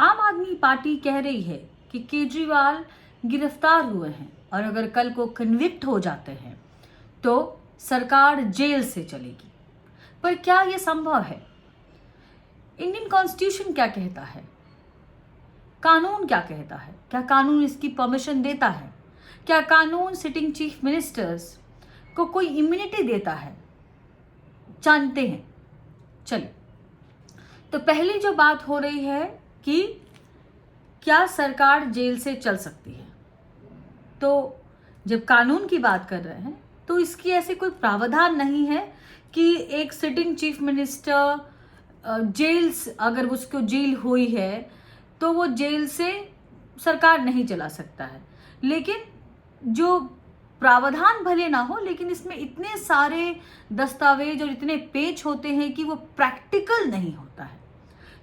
आम आदमी पार्टी कह रही है कि केजरीवाल गिरफ्तार हुए हैं और अगर कल को कन्विक्ट हो जाते हैं तो सरकार जेल से चलेगी। पर क्या यह संभव है? इंडियन कॉन्स्टिट्यूशन क्या कहता है? कानून क्या कहता है? क्या कानून इसकी परमिशन देता है? क्या कानून सिटिंग चीफ मिनिस्टर्स को कोई इम्यूनिटी देता है? जानते हैं। चलिए, तो पहली जो बात हो रही है कि क्या सरकार जेल से चल सकती है, तो जब कानून की बात कर रहे हैं तो इसकी ऐसे कोई प्रावधान नहीं है कि एक सिटिंग चीफ मिनिस्टर जेल, अगर उसको जेल हुई है तो वो जेल से सरकार नहीं चला सकता है। लेकिन जो प्रावधान भले ना हो, लेकिन इसमें इतने सारे दस्तावेज और इतने पेज होते हैं कि वो प्रैक्टिकल नहीं होता है।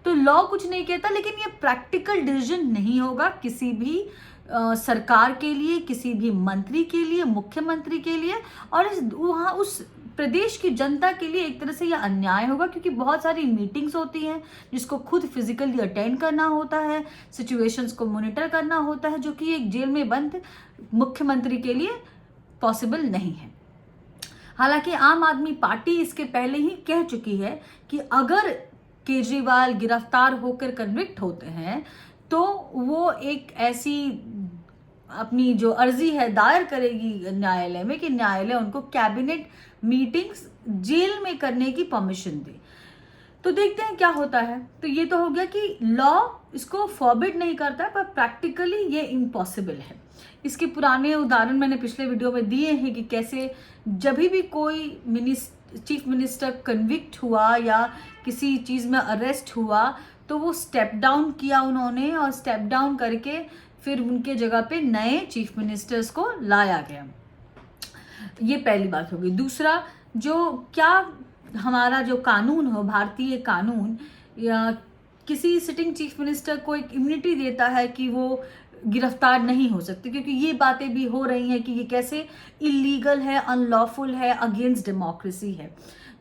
तो लॉ कुछ नहीं कहता, लेकिन ये प्रैक्टिकल डिसीजन नहीं होगा किसी भी सरकार के लिए, किसी भी मंत्री के लिए, मुख्यमंत्री के लिए, और वहाँ उस प्रदेश की जनता के लिए एक तरह से यह अन्याय होगा, क्योंकि बहुत सारी मीटिंग्स होती हैं जिसको खुद फिजिकली अटेंड करना होता है, सिचुएशंस को मॉनिटर करना होता है, जो कि एक जेल में बंद मुख्यमंत्री के लिए पॉसिबल नहीं है। हालांकि आम आदमी पार्टी इसके पहले ही कह चुकी है कि अगर केजरीवाल गिरफ्तार होकर कन्विक्ट होते हैं तो वो एक ऐसी अपनी जो अर्जी है दायर करेगी न्यायालय में कि न्यायालय उनको कैबिनेट मीटिंग्स जेल में करने की परमिशन दे। तो देखते हैं क्या होता है। तो ये तो हो गया कि लॉ इसको फॉरबिड नहीं करता है, पर प्रैक्टिकली ये इम्पॉसिबल है। इसके पुराने उदाहरण मैंने पिछले वीडियो में दिए हैं कि कैसे जब भी कोई चीफ मिनिस्टर कन्विक्ट हुआ या किसी चीज़ में अरेस्ट हुआ तो वो स्टेप डाउन किया उन्होंने, और स्टेप डाउन करके फिर उनके जगह पे नए चीफ मिनिस्टर्स को लाया गया। ये पहली बात होगी। दूसरा, जो क्या हमारा जो कानून हो, भारतीय कानून या किसी सिटिंग चीफ मिनिस्टर को एक इम्यूनिटी देता है कि वो गिरफ्तार नहीं हो सकते, क्योंकि ये बातें भी हो रही हैं कि ये कैसे इलीगल है, अनलॉफुल है, अगेंस्ट डेमोक्रेसी है।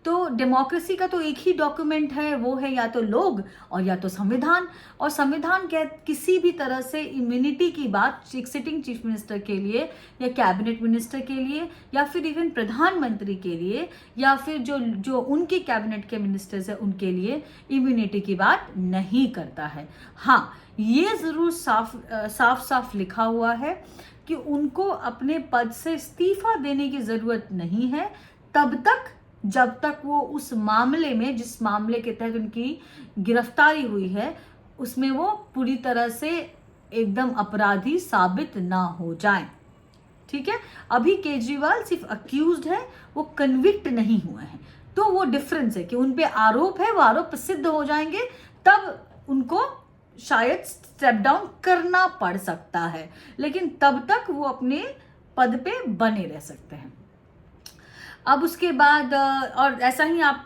तो डेमोक्रेसी का तो एक ही डॉक्यूमेंट है, वो है या तो लोग और या तो संविधान। और संविधान किसी भी तरह से इम्यूनिटी की बात एक सिटिंग चीफ मिनिस्टर के लिए या कैबिनेट मिनिस्टर के लिए या फिर इवन प्रधानमंत्री के लिए या फिर जो उनके कैबिनेट के मिनिस्टर्स हैं उनके लिए इम्यूनिटी की बात नहीं करता है। हाँ, ये ज़रूर साफ लिखा हुआ है कि उनको अपने पद से इस्तीफा देने की ज़रूरत नहीं है तब तक जब तक वो उस मामले में, जिस मामले के तहत उनकी गिरफ्तारी हुई है, उसमें वो पूरी तरह से एकदम अपराधी साबित ना हो जाए। ठीक है, अभी केजरीवाल सिर्फ अक्यूज्ड है, वो कन्विक्ट नहीं हुए हैं। तो वो डिफरेंस है कि उन पे आरोप है, वो आरोप सिद्ध हो जाएंगे तब उनको शायद स्टेप डाउन करना पड़ सकता है, लेकिन तब तक वो अपने पद पे बने रह सकते हैं। अब उसके बाद और ऐसा ही आप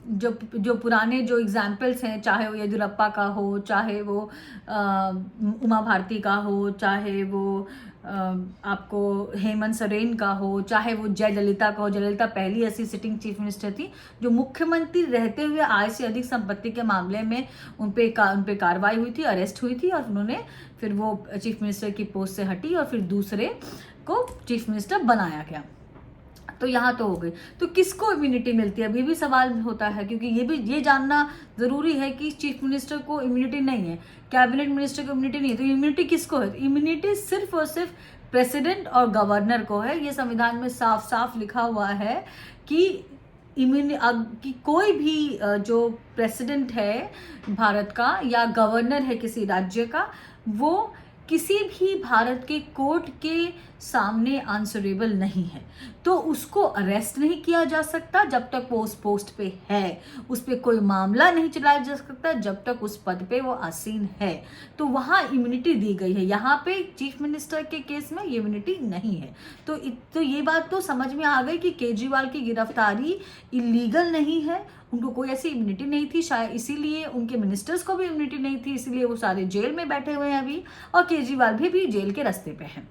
जो पुराने जो एग्जाम्पल्स हैं, चाहे वो येदियुरप्पा का हो, चाहे वो उमा भारती का हो, चाहे वो आपको हेमंत सोरेन का हो, चाहे वो जयललिता का हो। जयललिता पहली ऐसी सिटिंग चीफ मिनिस्टर थी जो मुख्यमंत्री रहते हुए आय से अधिक संपत्ति के मामले में उन पे कार्रवाई हुई थी, अरेस्ट हुई थी, और उन्होंने फिर वो चीफ मिनिस्टर की पोस्ट से हटी और फिर दूसरे को चीफ मिनिस्टर बनाया गया। तो यहाँ तो हो गई। तो किसको इम्यूनिटी मिलती है, अभी भी सवाल होता है, क्योंकि ये जानना ज़रूरी है कि चीफ मिनिस्टर को इम्यूनिटी नहीं है, कैबिनेट मिनिस्टर को इम्यूनिटी नहीं है। तो इम्यूनिटी किसको है? इम्यूनिटी सिर्फ और सिर्फ प्रेसिडेंट और गवर्नर को है। ये संविधान में साफ लिखा हुआ है कि कोई भी जो प्रेसिडेंट है भारत का या गवर्नर है किसी राज्य का, वो किसी भी भारत के कोर्ट के सामने आंसरेबल नहीं है। तो उसको अरेस्ट नहीं किया जा सकता जब तक वो उस पोस्ट पे है, उस पर कोई मामला नहीं चलाया जा सकता जब तक उस पद पे वो आसीन है। तो वहाँ इम्यूनिटी दी गई है, यहाँ पे चीफ मिनिस्टर के केस में ये इम्यूनिटी नहीं है। तो ये बात तो समझ में आ गई कि केजरीवाल की गिरफ्तारी इलीगल नहीं है, उनको कोई ऐसी इम्यूनिटी नहीं थी, शायद इसीलिए उनके मिनिस्टर्स को भी इम्यूनिटी नहीं थी, इसीलिए वो सारे जेल में बैठे हुए हैं अभी, और केजरीवाल भी जेल के रास्ते पे हैं।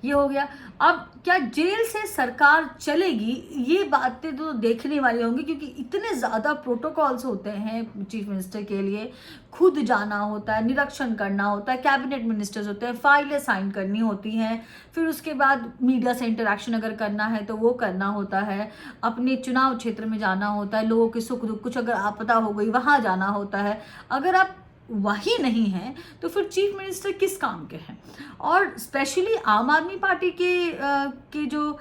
ये हो गया। अब क्या जेल से सरकार चलेगी, ये बातें तो देखने वाली होंगी, क्योंकि इतने ज़्यादा प्रोटोकॉल्स होते हैं चीफ मिनिस्टर के लिए। खुद जाना होता है, निरीक्षण करना होता है, कैबिनेट मिनिस्टर्स होते हैं, फाइलें साइन करनी होती हैं, फिर उसके बाद मीडिया से इंटरेक्शन अगर करना है तो वो करना होता है, अपने चुनाव क्षेत्र में जाना होता है, लोगों के सुख दुख, कुछ अगर आपदा हो गई वहाँ जाना होता है। अगर आप वही नहीं है तो फिर चीफ मिनिस्टर किस काम के हैं? और स्पेशली आम आदमी पार्टी के जो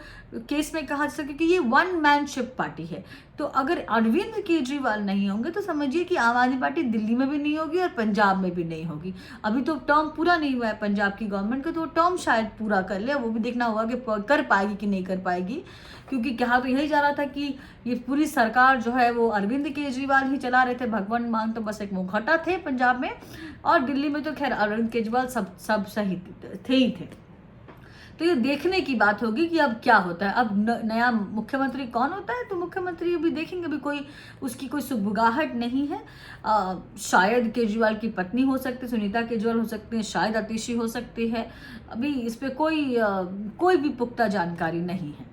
केस में कहा जा सके कि ये वन मैन शिप पार्टी है, तो अगर अरविंद केजरीवाल नहीं होंगे तो समझिए कि आम आदमी पार्टी दिल्ली में भी नहीं होगी और पंजाब में भी नहीं होगी। अभी तो टर्म पूरा नहीं हुआ है पंजाब की गवर्नमेंट का, तो टर्म शायद पूरा कर ले, वो भी देखना होगा कि कर पाएगी कि नहीं कर पाएगी, क्योंकि कहा तो यही जा रहा था कि ये पूरी सरकार जो है वो अरविंद केजरीवाल ही चला रहे थे, भगवंत मान तो बस एक मुखौटा थे पंजाब में, और दिल्ली में तो खैर अरविंद केजरीवाल सब सही थे ही थे। तो ये देखने की बात होगी कि अब क्या होता है, अब नया मुख्यमंत्री कौन होता है। तो मुख्यमंत्री अभी देखेंगे, अभी कोई उसकी कोई सुगबुगाहट नहीं है। शायद केजरीवाल की पत्नी हो सकती है, सुनीता केजरीवाल हो सकती है, शायद आतिशी हो सकती है, अभी इस पर कोई भी पुख्ता जानकारी नहीं है।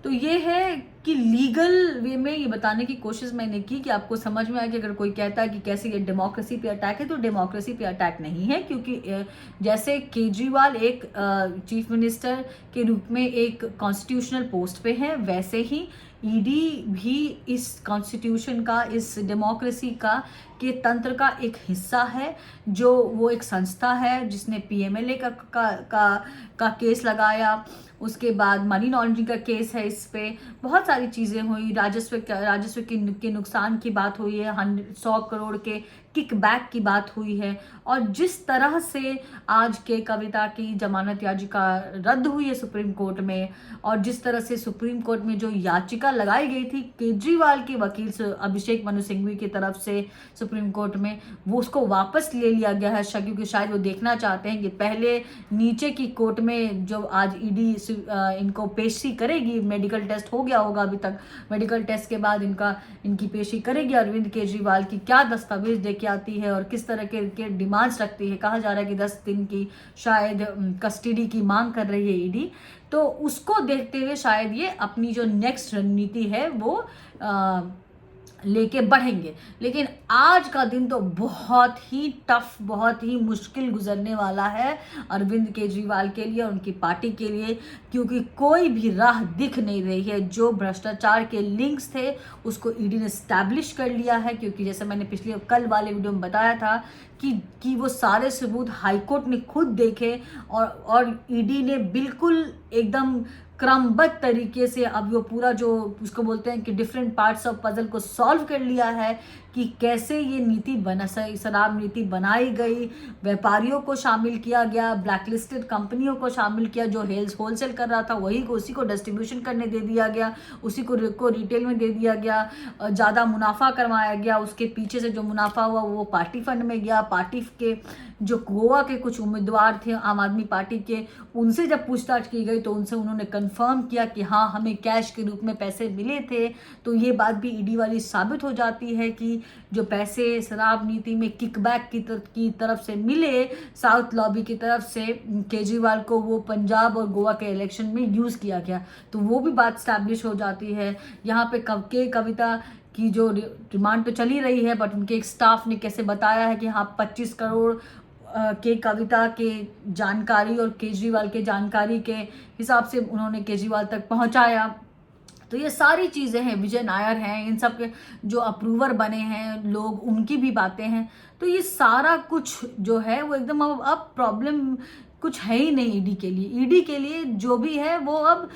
तो ये है कि लीगल वे में ये बताने की कोशिश मैंने की कि आपको समझ में आए कि अगर कोई कहता है कि कैसे ये डेमोक्रेसी पे अटैक है, तो डेमोक्रेसी पे अटैक नहीं है, क्योंकि जैसे केजरीवाल एक चीफ मिनिस्टर के रूप में एक कॉन्स्टिट्यूशनल पोस्ट पे है, वैसे ही ईडी भी इस कॉन्स्टिट्यूशन का, इस डेमोक्रेसी का के तंत्र का एक हिस्सा है, जो वो एक संस्था है जिसने पीएमएलए का केस लगाया, उसके बाद मनी लॉन्ड्रिंग का केस है, इस पे बहुत सारी चीज़ें हुई, राजस्व के नुकसान की बात हुई है, 100 करोड़ के किकबैक की बात हुई है, और जिस तरह से आज के कविता की जमानत याचिका रद्द हुई है सुप्रीम कोर्ट में, और जिस तरह से सुप्रीम कोर्ट में जो याचिका लगाई गई थी केजरीवाल के वकील से अभिषेक मनु सिंघवी की तरफ से सुप्रीम कोर्ट में, वो उसको वापस ले लिया गया है, क्योंकि शायद वो देखना चाहते हैं कि पहले नीचे की कोर्ट में जो आज ईडी इनको पेशी करेगी, मेडिकल टेस्ट हो गया होगा अभी तक, मेडिकल टेस्ट के बाद इनकी पेशी करेगी अरविंद केजरीवाल की, क्या दस्तावेज देके आती है और किस तरह के डिमांड्स रखती है। कहा जा रहा है कि 10 दिन की शायद कस्टडी की मांग कर रही है ईडी, तो उसको देखते हुए शायद ये अपनी जो नेक्स्ट रणनीति है वो लेके बढ़ेंगे। लेकिन आज का दिन तो बहुत ही टफ, बहुत ही मुश्किल गुजरने वाला है अरविंद केजरीवाल के लिए और उनकी पार्टी के लिए, क्योंकि कोई भी राह दिख नहीं रही है। जो भ्रष्टाचार के लिंक्स थे उसको ईडी ने स्टैब्लिश कर लिया है, क्योंकि जैसे मैंने पिछले कल वाले वीडियो में बताया था कि वो सारे सबूत हाईकोर्ट ने खुद देखे, और ईडी ने बिल्कुल एकदम क्रमबद्ध तरीके से अब वो पूरा जो उसको बोलते हैं कि डिफरेंट पार्ट्स ऑफ पजल को सॉल्व कर लिया है कि कैसे ये नीति शराब नीति बनाई गई, व्यापारियों को शामिल किया गया, ब्लैकलिस्टेड कंपनियों को शामिल किया, जो होलसेल कर रहा था उसी को डिस्ट्रीब्यूशन करने दे दिया गया, उसी को रिटेल में दे दिया गया, ज़्यादा मुनाफा करवाया गया, उसके पीछे से जो मुनाफा हुआ वो पार्टी फंड में गया। पार्टी के जो गोवा के कुछ उम्मीदवार थे आम आदमी पार्टी के, उनसे जब पूछताछ की गई तो उन्होंने कंफर्म किया कि हाँ हमें कैश के रूप में पैसे मिले थे। तो ये बात भी ईडी वाली साबित हो जाती है कि जो पैसे शराब नीति में किकबैक की तरफ से मिले, साउथ लॉबी की तरफ से केजरीवाल को, वो पंजाब और गोवा के इलेक्शन में यूज़ किया गया, तो वो भी बात स्टैब्लिश हो जाती है। यहाँ पे कविता की जो डिमांड तो चली रही है, बट उनके एक स्टाफ ने कैसे बताया है कि हाँ 25 करोड़ के कविता के जानकारी और केजरीवाल के जानकारी के हिसाब से उन्होंने केजरीवाल तक पहुंचाया। तो ये सारी चीज़ें हैं, विजय नायर हैं, इन सब के जो अप्रूवर बने हैं लोग, उनकी भी बातें हैं। तो ये सारा कुछ जो है वो एकदम अब प्रॉब्लम कुछ है ही नहीं ईडी के लिए। ईडी के लिए जो भी है वो अब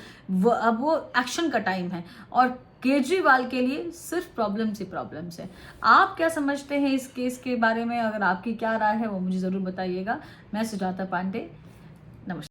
वो एक्शन का टाइम है, और केजरीवाल के लिए सिर्फ प्रॉब्लम्स है। आप क्या समझते हैं इस केस के बारे में? अगर आपकी क्या राय है वो मुझे ज़रूर बताइएगा। मैं सुजाता पांडे, नमस्कार।